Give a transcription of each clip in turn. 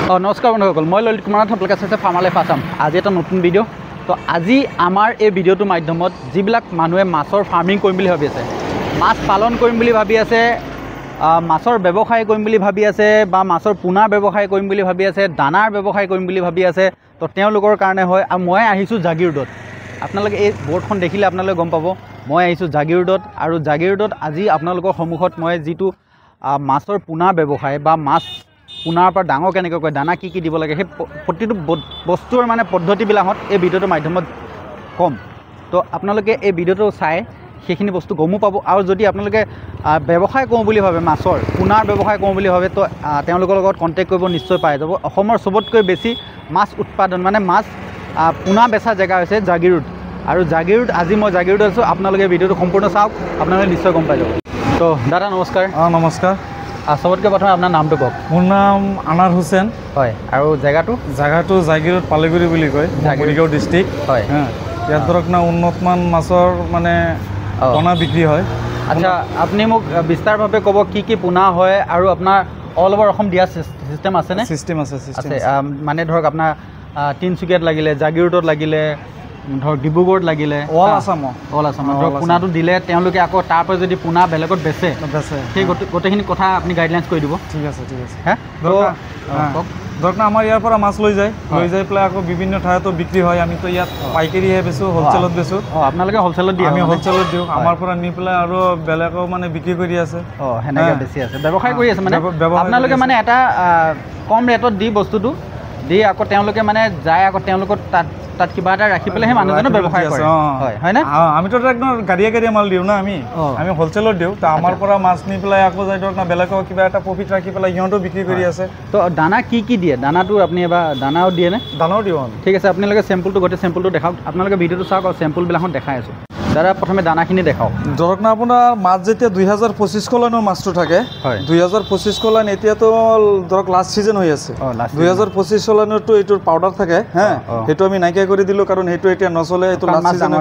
নমস্কাৰ বন্ধুসকল, মই ললিত কুমাৰ নাথ, আপোনালোকে চাইছে ফাৰ্মাৰ লাইফ আছাম। আজি এটা নতুন ভিডিঅ'। তো আজি আমাৰ এই ভিডিঅ'টোৰ মাধ্যমত যিবিলাক মানুহে মাছৰ ফাৰ্মিং কৰিম বুলি ভাবি আছে, মাছ পালন কৰিম বুলি ভাবি আছে, মাছৰ ব্যৱসায় কৰিম বুলি ভাবি আছে, বা মাছৰ পোনাৰ ব্যৱসায় কৰিম বুলি ভাবি আছে, দানাৰ ব্যৱসায় কৰিম বুলি ভাবি আছে, তো তেওঁলোকৰ কাৰণে হয়। আৰু মই আহিছোঁ জাগিৰোডত। আপোনালোকে এই বৰ্ডখন দেখিলে আপোনালোকে গম পাব মই আহিছোঁ জাগিৰোডত। আৰু জাগিৰোডত আজি আপোনালোকৰ সন্মুখত মই যিটো মাছৰ পোনা ব্যৱসায় বা মাছ পোনাৰ পৰা ডাঙৰ কেনেকৈ কৰে, দানা কি কি দিব লাগে, সেই প্ৰতিটো বস্তুৰ মানে পদ্ধতিবিলাকত এই ভিডিঅ'টোৰ মাধ্যমত ক'ম। তো আপোনালোকে এই ভিডিঅ'টো চাই সেইখিনি বস্তু গমো পাব। আৰু যদি আপোনালোকে ব্যৱসায় কৰোঁ বুলি ভাবে, মাছৰ পোনাৰ ব্যৱসায় কৰোঁ বুলি ভাবে, তো তেওঁলোকৰ লগত কণ্টেক্ট কৰিব, নিশ্চয় পাই যাব। অসমৰ চবতকৈ বেছি মাছ উৎপাদন মানে মাছ পোনা বেচা জেগা হৈছে জাগিৰোড। আৰু জাগিৰোড আজি মই জাগিৰোড আছোঁ। আপোনালোকে ভিডিঅ'টো সম্পূৰ্ণ চাওক, আপোনালোকে নিশ্চয় গম পাই যাব। তো দাদা নমস্কাৰ। নমস্কাৰ। চবতকৈ প্ৰথমে আপোনাৰ নামটো কওক। মোৰ নাম আনাৰ হুছেইন। হয়। আৰু জেগাটো জাগিৰোড পালেগুৰি বুলি কয়, মৰিগাঁও ডিষ্ট্ৰিক্ট। হয়। ইয়াত ধৰক না উন্নতমান মাছৰ মানে পোনা বিক্ৰী হয়। আচ্ছা, আপুনি মোক বিস্তাৰভাৱে ক'ব কি কি পোনা হয়, আৰু আপোনাৰ অল অভাৰ অসম দিয়া চিষ্টেম আছেনে? চিষ্টেম আছে। মানে ধৰক আপোনাৰ তিনিচুকীয়াত লাগিলে, জাগিৰোডত লাগিলে, ধৰক ডিব্ৰুগড়ত লাগিলে, অল আছামত ধৰক পোনাটো দিলে, তেওঁলোকে আকৌ তাৰ পৰা যদি পোনা বেলেগত বেচে, সেই গোটেইখিনি কথা আপুনি গাইডলাইনছ কৰি দিব। ঠিক আছে। হা ধৰক না আমাৰ ইয়াৰ পৰা মাছ লৈ যায় পেলাই আকৌ বিভিন্ন ঠাইতো বিক্ৰী হয়। আমিতো ইয়াত পাইকাৰীহে বেচোঁ, হ'লচেলত বেচোঁ। আপোনালোকে হ'লচেলত দিয়ে? আমি হ'লচেলত দিওঁ। আমাৰ পৰা নি পেলাই আৰু বেলেগেও মানে বিক্ৰী কৰি আছে। সেনেকৈ বেছি আছে, ব্যৱসায় কৰি আছে। মানে আপোনালোকে মানে এটা কম ৰেটত দি বস্তুটো দি আকৌ তেওঁলোকে মানে যায়, আকৌ তেওঁলোকৰ তাত কিবা এটা ৰাখি পেলাই সেই মানুহজনে ব্যৱসায় কৰে, হয় নে? আমিতো একদম গাড়ীয়ে মাল দিওঁ না, আমি হ'লচেলত দিওঁ। তো আমাৰ পৰা মাছ নি পেলাই আকৌ যাই ধৰক না বেলেগক কিবা এটা প্ৰফিট ৰাখি পেলাই সিহঁতেও বিক্ৰী কৰি আছে। তো দানা কি কি দিয়ে? দানাটো আপুনি এবাৰ দানাও দিয়ে নে? দানাও দিওঁ আমি। ঠিক আছে, আপোনালোকে চেম্পুলটো গোটেই চেম্পুলটো দেখাওক। আপোনালোকে ভিডিঅ'টো চাওক আৰু চেম্পুলবিলাকত দেখাই আছোঁ। দাদা প্ৰথমে দানাখিনি দেখাওক। ধৰক না আপোনাৰ মাছ যেতিয়া 2025 লাইনৰ মাছটো থাকে, 2025 লাইন এতিয়াতো ধৰক লাষ্ট ছিজন হৈ আছে। 2025 লাইনতো এইটোৰ পাউডাৰ থাকে, সেইটো আমি নাইকিয়া কৰি দিলোঁ, কাৰণ সেইটো এতিয়া নচলে। এইটো লাষ্ট ছিজন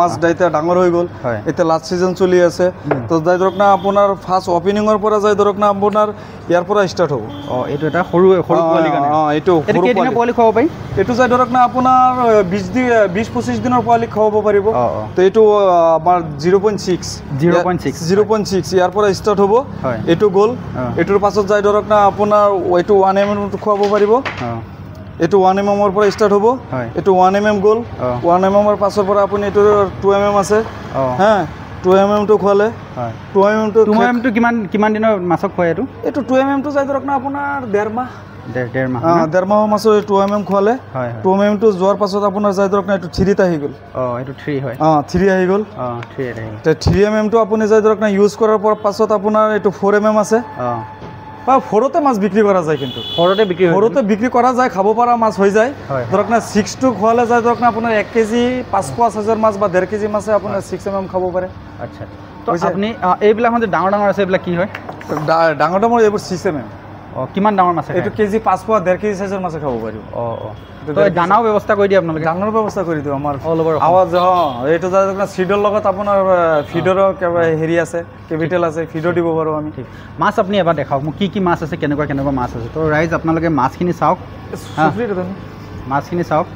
মাছ এতিয়া ডাঙৰ হৈ গ'ল, এতিয়া লাষ্ট ছিজন চলি আছে। তো যাই ধৰক না আপোনাৰ ফাৰ্ষ্ট অপেনিঙৰ পৰা যাই ধৰক না আপোনাৰ ইয়াৰ পৰা ষ্টাৰ্ট হ'ব। এইটো এটা সৰু পোৱালি কাৰণে। এইটো পোৱালি খুৱাব পাৰি? এইটো যাই ধৰক না আপোনাৰ 20-25 দিনৰ পোৱালি খুৱাব পাৰিব। তো এইটো আমাৰ 0.6 ইয়াৰ পৰা ষ্টাৰ্ট হ'ব। এইটো গ'ল, এইটোৰ পাছত যাই ধৰক না আপোনাৰ এইটো 1 mm খুৱাব পাৰিব। এইটো 1 mm পৰা ষ্টাৰ্ট হ'ব। এইটো 1 mm গ'ল, 1 mm পাছৰ পৰা আপুনি এইটো 2 mm আছে, 2 mm টো খোৱালে। 2 mm টো কিমান দিনৰ মাছক খুৱাই? এইটো 2 mm টো যাই ধৰক না আপোনাৰ 1.5 মাহ। 1.5 মাহৰ মাছৰ 2 mm খোৱালে। 2 mm টো যোৱাৰ পাছত আপোনাৰ যাই ধৰক না এইটো 3 আহি গ'ল। এইটো 3 হয়। 3 আহি গ'ল। 3 mm টো আপুনি যাই ধৰক না ইউজ কৰাৰ পাছত আপোনাৰ এইটো 4 mm আছে। সৰুতে মাছ বিক্ৰী কৰা যায়, কিন্তু সৰুতে বিক্ৰী কৰা যায়, খাব পৰা মাছ হৈ যায়। ধৰক না 6 টো খোৱালে যায় ধৰক না আপোনাৰ 1 কেজি 500,000 মাছ বা 1.5 কেজি মাছে আপোনাৰ 6 mm খাব পাৰে। আচ্ছা, তো আপুনি এইবিলাক যে ডাঙৰ আছে, এইবিলাক কি হয়? ডাঙৰ এইবোৰ 6 mm। কিমান ডাঙৰ মাছ? এইটো কেজি 5 1.5 কেজি চাইজৰ মাছে খাব পাৰিব। দানাও ব্যৱস্থা কৰি দিয়ে আপোনালোকে? দানাৰ ব্যৱস্থা কৰি দিওঁ আমাৰ আৱাজ। এইটো চিডৰ লগত আপোনাৰ ফিডৰো হেৰি আছে, কেপিটেল আছে, ফিডো দিব পাৰোঁ আমি। মাছ আপুনি এবাৰ দেখাওক মোক, কি কি মাছ আছে, কেনেকুৱা মাছ আছে। তো ৰাইজ আপোনালোকে মাছখিনি চাওক, মাছখিনি চাওক।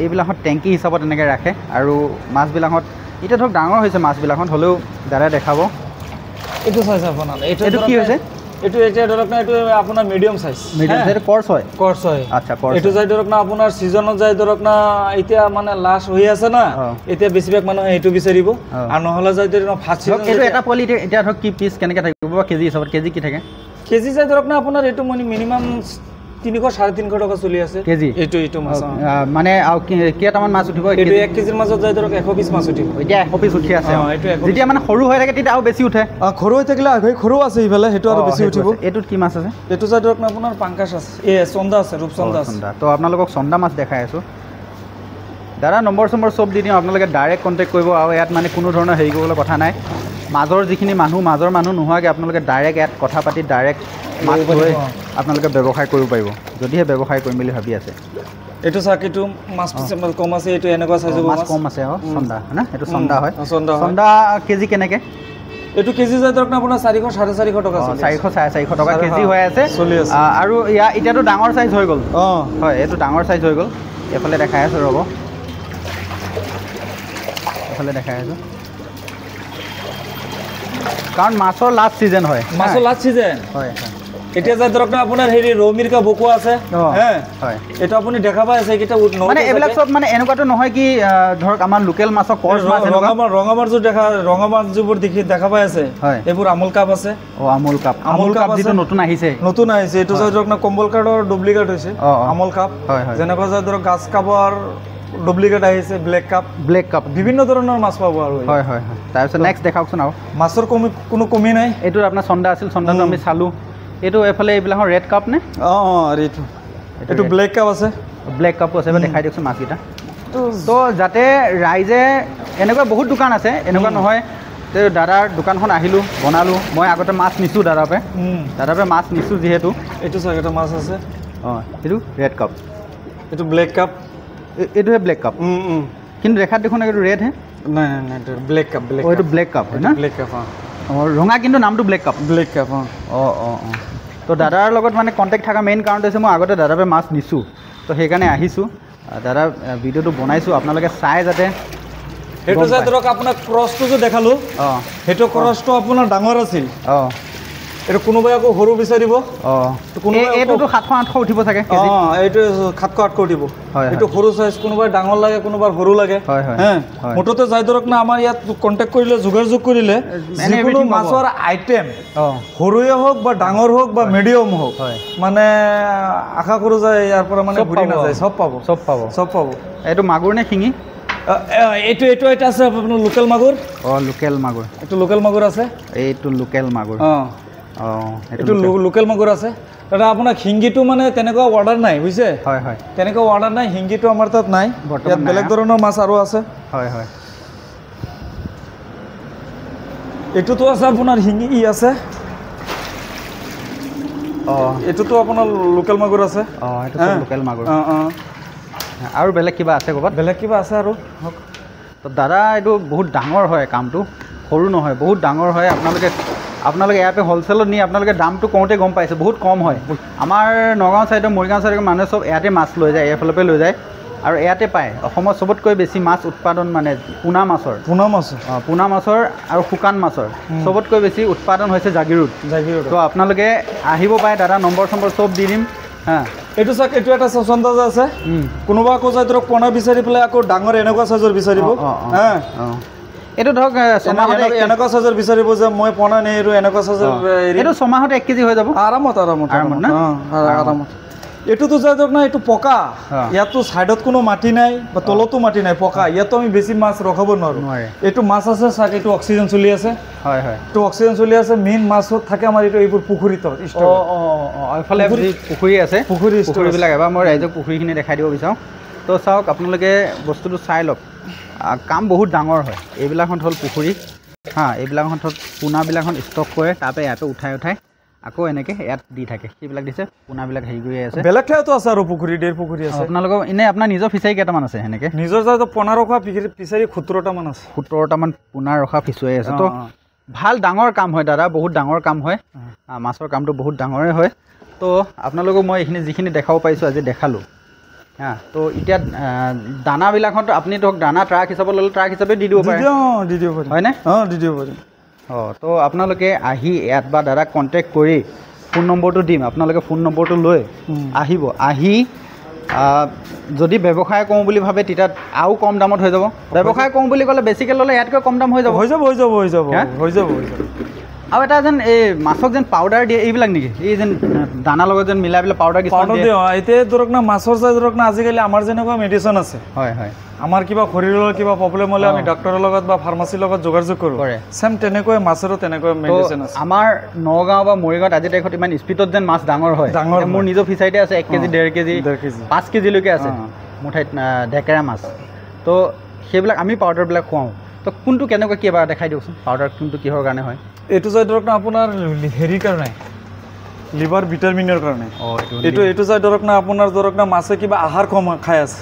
এইবিলাকত টেংকি হিচাপত এনেকৈ ৰাখে, আৰু মাছবিলাকত এতিয়া ধৰক ডাঙৰ হৈছে মাছবিলাকত, হ'লেও দাদাই দেখাব। এইটো চাইছে আপোনাৰ? এইটো কি হৈছে? এইটো এতিয়া ধৰক না এইটো আপোনাৰ মিডিয়াম চাইজ। কৰ্চ হয়? কৰ্চ হয়। আচ্ছা, এইটো যাই ধৰক না আপোনাৰ ছিজনত যাই ধৰক না এতিয়া মানে লাষ্ট হৈ আছে না, এতিয়া বেছিভাগ মানুহে এইটো বিচাৰিব। আৰু নহ'লে যাই ধৰক ফাৰ্ষ্ট ছিজন এইটো এটা পোৱালি এতিয়া ধৰক কি পিচ কেনেকৈ থাকিব বা কেজি হিচাপত? কেজি কি থাকে? কেজি যাই ধৰক না আপোনাৰ এইটো মিনিমাম 300-350 টকা চলি আছে কেজি। এইটো মাছ মানে আৰু কেইটামান মাছ উঠিব? এইটো 1 কেজিৰ মাজত যাই ধৰক 100 পিচ মাছ উঠিব। এতিয়া 100 পিচ উঠি আছে। যেতিয়া মানে সৰু হৈ থাকে তেতিয়া আৰু বেছি উঠে? সৰু হৈ থাকিলে সৰু আছে ইফালে, সেইটো আৰু বেছি উঠিব। এইটোত কি মাছ আছে? এইটো যাই ধৰক না আপোনাৰ পাংকাছ আছে, চন্দা আছে, ৰূপচন্দা আছে। তো আপোনালোকক চন্দা মাছ দেখাই আছোঁ। দাদা নম্বৰ চব দি দিওঁ, আপোনালোকে ডাইৰেক্ট কণ্টেক্ট কৰিব। আৰু ইয়াত মানে কোনো ধৰণৰ হেৰি কৰিবলৈ কথা নাই। মাজৰ যিখিনি মাজৰ মানুহ নোহোৱাকৈ আপোনালোকে ডাইৰেক্ট ইয়াত কথা পাতি ডাইৰেক্ট মাছ লৈ আপোনালোকে ব্যৱসায় কৰিব পাৰিব, যদিহে ব্যৱসায় কৰিম বুলি ভাবি আছে। এইটো চাওক, এইটো মাছ কম আছে, এইটো এনেকুৱা চাইজৰ মাছ কম আছে। চন্দা হয় না? এইটো চন্দা হয়। চন্দা কেজি কেনেকৈ? এইটো কেজি যায় ধৰক আপোনাৰ 400 450 টকা 400 450 টকা কেজি হৈ আছে চলি আছে আৰু এতিয়াতো ডাঙৰ সাইজ হৈ গ'ল হয় এইটো ডাঙৰ সাইজ হৈ গ'ল এফালে দেখাই আছো ৰ'ব এফালে দেখাই আছো কাৰণ মাছৰ লাষ্ট সিজন হয় মাছৰ লাষ্ট সিজন হয় এতিয়া যায় ধৰক আপোনাৰ হেৰি ৰৌ মিৰ্কা বকুৱা আছে হ্যাঁ হয় এটা আপুনি দেখা পাই আছে কিটা মানে এবিলাক সব মানে এনেকুৱাটো নহয় কি ধৰক আমাৰ লোকেল মাছৰ কৰ্চ মাছ ৰঙা মাছ যিবোৰ দেখা পাই আছে এইবোৰ আমুল কাপ আছে আমুল কাপ যেটো নতুন আহিছে এইটো যায় ধৰক না কম্বল কাৰ্ডৰ ডুপ্লিকেট হৈছে আমুল কাপ যেনেকুৱা যায় ধৰক গাছ কাপৰ ডুপ্লিকেট আহিছে ব্লেক কাপ বিভিন্ন ধৰণৰ মাছ পাব আৰু হয় হয় হয় তাৰপিছত নেক্সট দেখাওকচোন আৰু মাছৰ কোনো কমি নাই এইটো আপোনাৰ চন্দা আছিল চন্দাটো আমি চালো এইটো এফালে এইবিলাকৰ ৰেড কাপ নে এইটো ব্লেক কাপ আছে ব্লেক কাপো আছে দেখাই দিয়কচোন মাছকেইটা তো যাতে ৰাইজে এনেকুৱা বহুত দোকান আছে এনেকুৱা নহয় দাদাৰ দোকানখন আহিলোঁ বনালোঁ মই আগতে মাছ নিছোঁ দাদাৰ পৰা মাছ নিছোঁ যিহেতু এইটো চাগ এটা মাছ আছে এইটো ৰেড কাপ এইটো ব্লেক কাপ এইটোহে ব্লেক কাপ কিন্তু দেখাত দেখোন এইটো ৰেড হে নাই ব্লেক কাপ এইটো ব্লেক কাপ হয় না ব্লেক কাপ ৰঙা কিন্তু নামটো ব্লেক কাপ তো দাদাৰ লগত মানে কণ্টেক্ট থকা মেইন কাৰণটো হৈছে মই আগতে দাদাৰ পৰা মাছ নিছোঁ তো সেইকাৰণে আহিছোঁ দাদা ভিডিঅ'টো বনাইছোঁ আপোনালোকে চাই যাতে সেইটো যে ধৰক আপোনাক ক্ৰছটো যে দেখালোঁ সেইটো ক্ৰছটো আপোনাৰ ডাঙৰ আছিল এইটো কোনোবাই আকৌ সৰু বিচাৰিব এইটোতো 700 800 উঠিব চাগে এইটো 700 800 উঠিব এইটো সৰু চাইজ কোনোবাই ডাঙৰ লাগে কোনোবাৰ সৰু লাগে মুঠতে যাই ধৰক না আমাৰ ইয়াত কণ্টেক্ট কৰিলে যোগাযোগ কৰিলে যিকোনো মাছৰ আইটেম সৰুৱে হওক বা ডাঙৰ হওক বা মিডিয়াম হওক মানে আশা কৰোঁ যে ইয়াৰ পৰা মানে ঘূৰি নাযায় চব পাব এইটো মাগুৰ নে শিঙি এইটো এটা আছে আপোনাৰ লোকেল মাগুৰ লোকেল মাগুৰ এইটো লোকেল মাগুৰ আছে এইটো লোকেল মাগুৰ এইটো লোকেল মাগুৰ আছে দাদা আপোনাৰ শিংগিটো মানে তেনেকুৱা অৰ্ডাৰ নাই বুজিছে হয় হয় তেনেকুৱা অৰ্ডাৰ নাই শিংগিটো আমাৰ তাত নাই ইয়াত বেলেগ ধৰণৰ মাছ আৰু আছে হয় হয় এইটোতো আছে আপোনাৰ শিঙি আছে এইটোতো আপোনাৰ লোকেল মাগুৰ আছে লোকেল মাগুৰ আৰু বেলেগ কিবা আছে ক'ৰবাত বেলেগ কিবা আছে আৰু তো দাদা এইটো বহুত ডাঙৰ হয় কামটো সৰু নহয় বহুত ডাঙৰ হয় আপোনালোকে ইয়াৰ পৰা হ'লচেলত নি আপোনালোকে দামটো কওঁতে গম পাইছে বহুত কম হয় আমাৰ নগাঁও ছাইডৰ মৰিগাঁও ছাইডৰ মানুহে চব ইয়াতে মাছ লৈ যায় এইফালৰ পৰা লৈ যায় আৰু ইয়াতে পায় অসমত চবতকৈ বেছি মাছ উৎপাদন মানে পোনা মাছৰ আৰু শুকান মাছৰ চবতকৈ বেছি উৎপাদন হৈছে জাগিৰোড তো আপোনালোকে আহিব পাৰে দাদা নম্বৰ চব দি দিম এইটো চাওক এইটো এটা চন্দা যে আছে কোনোবা আকৌ যায় ধৰক পোনা বিচাৰি পেলাই আকৌ ডাঙৰ এনেকুৱা চাইজৰ বিচাৰিব এইটো ধৰক এনেকুৱা চাইজৰ বিচাৰিব যে মই পোনা নেৰো এনেকুৱা চাইজৰ এইটো ছমাহত 1 কেজি হৈ যাব আৰামত এইটোতো যায় ধৰক না এইটো পকা ইয়াতো ছাইডত কোনো মাটি নাই বা তলতো মাটি নাই পকা ইয়াতো আমি বেছি মাছ ৰখাব নোৱাৰোঁ এইটো মাছ আছে চাওক এইটো অক্সিজেন চলি আছে এইটো অক্সিজেন চলি আছে মেইন মাছত থাকে আমাৰ এইটো এইবোৰ পুখুৰীত এইফালে পুখুৰী আছে পুখুৰীবিলাক এবাৰ মই ৰাইজক পুখুৰীখিনি দেখাই দিব বিচাৰোঁ তো চাওক আপোনালোকে বস্তুটো চাই লওক কাম বহুত ডাঙৰ হয় এইবিলাকখন হ'ল পুখুৰী এইবিলাকখন হ'ল পোনাবিলাকখন ষ্টক কৰে তাৰপৰা ইয়াতে উঠাই আকৌ এনেকৈ ইয়াত দি থাকে সেইবিলাক দিছে পোনাবিলাক হেৰি কৰি আছে বেলেগ ঠাইতো আছে আৰু পুখুৰী পুখুৰী আছে আপোনালোকৰ এনেই আপোনাৰ নিজৰ ফিচাৰী কেইটামান আছে সেনেকৈ নিজৰ পোনা ৰখা ফিচাৰী 17টামান আছে 17টামান পোনা ৰখা ফিচাৰী আছে তো ভাল ডাঙৰ কাম হয় দাদা বহুত ডাঙৰ কাম হয় মাছৰ কামটো বহুত ডাঙৰে হয় তো আপোনালোকক মই এইখিনি যিখিনি দেখাব পাৰিছোঁ আজি দেখালোঁ তো এতিয়া দানাবিলাকতো আপুনি ধৰক দানা ট্ৰাক হিচাপত ল'লে ট্ৰাক হিচাপে দি দিব পাৰে হয়নে দি দিব পাৰিম তো আপোনালোকে আহি ইয়াত বা দাদাক কণ্টেক্ট কৰি ফোন নম্বৰটো দিম আপোনালোকে ফোন নম্বৰটো লৈ আহিব আহি যদি ব্যৱসায় কৰোঁ বুলি ভাবে তেতিয়া আৰু কম দামত হৈ যাব ব্যৱসায় কৰোঁ বুলি ক'লে বেছিকৈ ল'লে ইয়াতকৈ কম দাম হৈ যাব আৰু এটা যেন এই মাছক যেন পাউডাৰ দিয়ে এইবিলাক নেকি এই যেন দানাৰ লগত যেন মিলাই পেলাই পাউডাৰ দিয়ে এতিয়া ধৰক না মাছৰ চাই ধৰক না আজিকালি আমাৰ যেনেকুৱা মেডিচিন আছে আমাৰ কিবা শৰীৰৰ কিবা প্ৰব্লেম হ'লে আমি ডক্টৰৰ লগত বা ফাৰ্মাচীৰ লগত যোগাযোগ কৰোঁ চেম তেনেকৈ মাছৰো তেনেকৈ মেডিচিন আছে আমাৰ নগাঁও বা মৰিগাঁৱত আজি তাৰিখত ইমান স্পীডত যেন মাছ ডাঙৰ হয় মোৰ নিজৰ ফিচাৰীতে আছে 1 কেজি 1.5 কেজি 5 কেজিলৈকে আছে মোৰ ঠাইত ডেকেৰা মাছ তো সেইবিলাক আমি পাউডাৰবিলাক খুৱাওঁ তো কোনটো কেনেকুৱা কি এবাৰ দেখাই দিয়কচোন পাউডাৰ কোনটো কিহৰ কাৰণে হয় এইটো যায় ধৰক না আপোনাৰ হেৰিৰ কাৰণে লিভাৰ ভিটামিনৰ কাৰণে এইটো যায় ধৰক না আপোনাৰ ধৰক না মাছে কিবা আহাৰ কম খাই আছে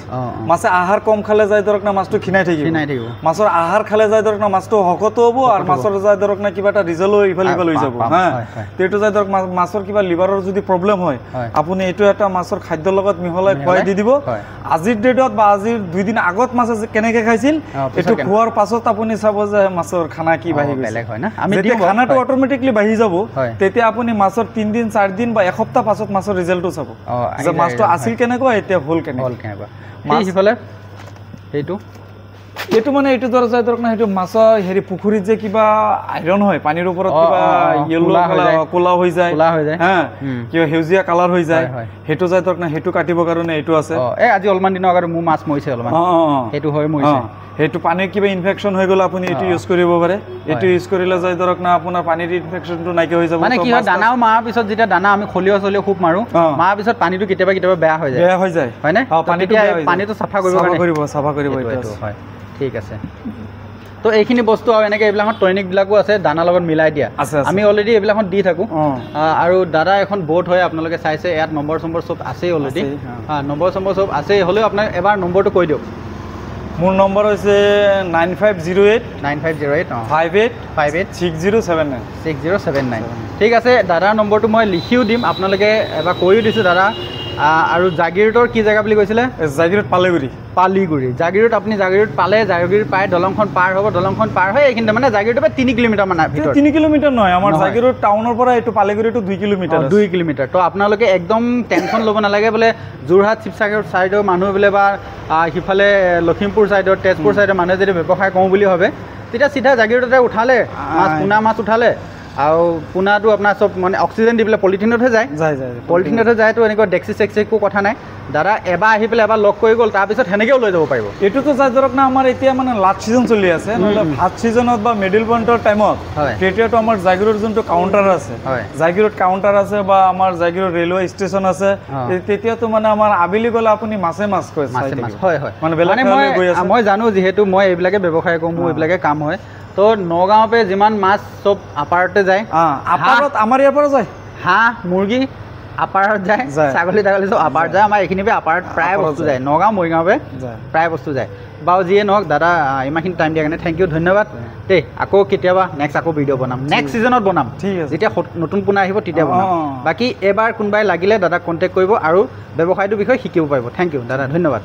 মাছে আহাৰ কম খালে যায় ধৰক না মাছটো খিনাই থাকিব মাছৰ আহাৰ খালে যায় ধৰক না মাছটো শকত হ'ব আৰু মাছৰ যায় ধৰক না কিবা এটা ৰিজাল্ট ইফালে ইফালে হৈ যাব হা এইটো যায় ধৰক মাছৰ কিবা লিভাৰৰ যদি প্ৰব্লেম হয় আপুনি এইটো এটা মাছৰ খাদ্যৰ লগত মিহলাই খুৱাই দি দিব আজিৰ ডেটত বা আজিৰ 2 দিন আগত মাছে কেনেকৈ খাইছিল এইটো খোৱাৰ পাছত আপুনি চাব যে মাছৰ খানা কি বাঢ়ি বেলেগ হয় না আমি দিও খানাটো অটোমেটিকলি বাঢ়ি যাব তেতিয়া আপুনি মাছৰ 3 দিন 4 দিন বা এসপ্তাহ পাছত মাছৰ ৰিজাল্টটো চাব যে মাছটো আছিল কেনেকুৱা এতিয়া হ'ল কেনেকুৱা মাছ ইফালে এইটো মানে এইটো ধৰ যায় ধৰক না সেইটো মাছৰ হেৰি পুখুৰীত যে কিবা আইৰন হয় পানীৰ ওপৰত কিবা ইয়েলো কালাৰ কোলা হৈ যায় হা কিবা সেউজীয়া কালাৰ হৈ যায় সেইটো যায় ধৰক না সেইটো কাটিবৰ কাৰণে এইটো আছে আজি অলপমান দিনৰ আগত মোৰ মাছ মৰিছে অলপমান সেইটো হয় মৰিছে সেইটো পানীৰ কিবা ইনফেকশ্যন হৈ গ'ল আপুনি এইটো ইউজ কৰিব পাৰে এইটো ইউজ কৰিলে যায় ধৰক না আপোনাৰ পানীৰ ইনফেকশ্যনটো নাইকিয়া হৈ যাব মানে কি হয় দানাও মাৰাৰ পিছত যেতিয়া দানা আমি খলিও খুব মাৰো মাৰাৰ পিছত পানীটো কেতিয়াবা বেয়া হৈ যায় হয়নে পানীটো চাফা কৰিব এইটো হয় ঠিক আছে তো এইখিনি বস্তু আৰু এনেকৈ এইবিলাকত টনিকবিলাকো আছে দানাৰ লগত মিলাই দিয়া আমি অলৰেডি এইবিলাকত দি থাকোঁ আৰু দাদা এখন বৰ্ড হয় আপোনালোকে চাইছে ইয়াত নম্বৰ চব আছেই অলৰেডি নম্বৰ চব আছেই হ'লেও আপোনাক এবাৰ নম্বৰটো কৈ দিয়ক মোৰ নম্বৰ হৈছে 9508 586079 ঠিক আছে দাদাৰ নম্বৰটো মই লিখিও দিম আপোনালোকে এবাৰ কৈও দিছোঁ দাদা আৰু জাগিৰোডৰ কি জেগা বুলি কৈছিলে জাগিৰোড পালিগুৰি জাগিৰোড আপুনি জাগিৰোড পালে জাগিৰোড পাই দলংখন পাৰ হ'ব দলংখন পাৰ হৈ এইখিনিতে মানে জাগিৰোডৰ পৰা 3 কিলোমিটাৰ মান ভিতৰত 3 কিলোমিটাৰ নহয় আমাৰ জাগিৰোড টাউনৰ পৰা এইটো পালিগুৰিটো 2 কিলোমিটাৰ তো আপোনালোকে একদম টেনশ্যন ল'ব নালাগে বোলে যোৰহাট শিৱসাগৰ ছাইডৰ মানুহ বোলে বা সিফালে লখিমপুৰ ছাইডৰ তেজপুৰ ছাইডৰ মানুহে যদি ব্যৱসায় কৰোঁ বুলি ভাবে তেতিয়া চিধা জাগিৰোডতে উঠালে পোনা মাছ উঠালে আৰু পোনাটো আপোনাৰ চব মানে অক্সিজেন দি পেলাই পলিথিনতহে যায় তো এনেকুৱা ডেক্সি চেক্সি একো কথা নাই দাদা এবাৰ আহি পেলাই এবাৰ লগ কৰি গ'ল তাৰপিছত সেনেকৈও লৈ যাব পাৰিব এইটোতো যাই ধৰক না আমাৰ এতিয়া মানে লাষ্ট ছিজন চলি আছে নহ'লে ফাৰ্ষ্ট ছিজনত বা মিডিল পইণ্টৰ টাইমত তেতিয়াতো আমাৰ জাগিৰোড যোনটো কাউণ্টাৰ আছে জাগিৰোড কাউণ্টাৰ আছে বা আমাৰ জাগিৰোড ৰেলৱে ষ্টেচন আছে তেতিয়াতো মানে আমাৰ আবেলি গ'লে আপুনি মাছ কৈ হয় মানে মই জানো যিহেতু মই এইবিলাকে ব্যৱসায় কৰোঁ মোৰ এইবিলাকে কাম হয় তো নগাঁৱৰ পৰা যিমান মাছ চব আপাৰতে যায় আমাৰ ইয়াৰ পৰা যায় হাঁহ মুৰ্গী আপাৰত যায় ছাগলী চব আপাৰত যায় আমাৰ এইখিনিৰ পৰা আপাৰত প্ৰায় বস্তু যায় নগাঁও মৰিগাঁৱৰ পৰা প্ৰায় বস্তু যায় বাৰু যিয়ে নহওক দাদা ইমানখিনি টাইম দিয়াৰ কাৰণে থেংক ইউ ধন্যবাদ দেই আকৌ কেতিয়াবা নেক্সট আকৌ ভিডিঅ' বনাম নেক্সট ছিজনত বনাম যেতিয়া নতুন পোনা আহিব তেতিয়া বনাম বাকী এবাৰ কোনোবাই লাগিলে দাদাক কণ্টেক্ট কৰিব আৰু ব্যৱসায়টোৰ বিষয়ে শিকিব পাৰিব থেংক ইউ দাদা ধন্যবাদ